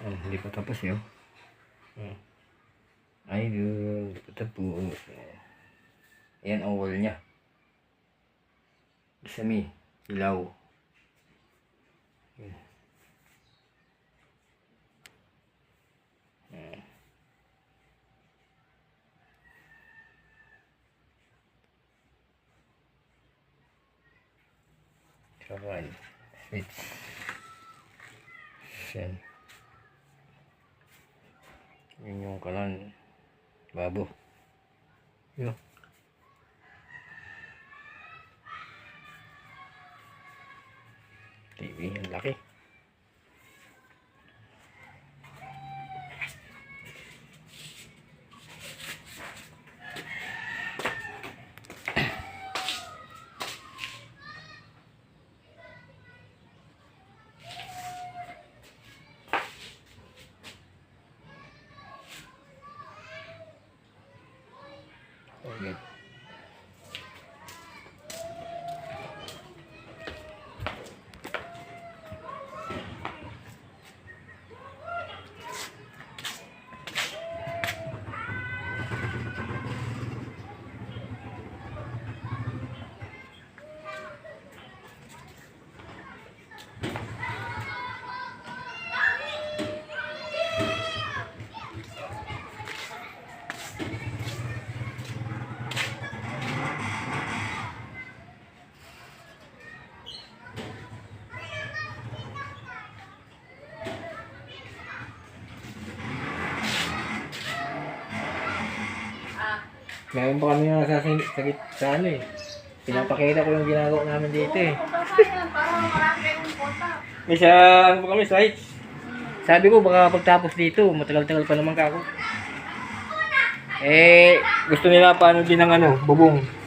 Oh, hindi pa tapos yun. Ay, hindi pa tapos. Ayan ang wall niya. Isami, ilaw. Kawan, switch. Yan. Yun yung kalan. Babo. Yun. TV, ang laki. Okay. Meron pa kami nga sa ano eh. Pinapakita ko yung ginagawa namin dito eh. May ano pa kami, sites. Sabi ko baka pagtapos dito, matagal-tagal pa naman kako. Eh, gusto nila paano din ng bubong.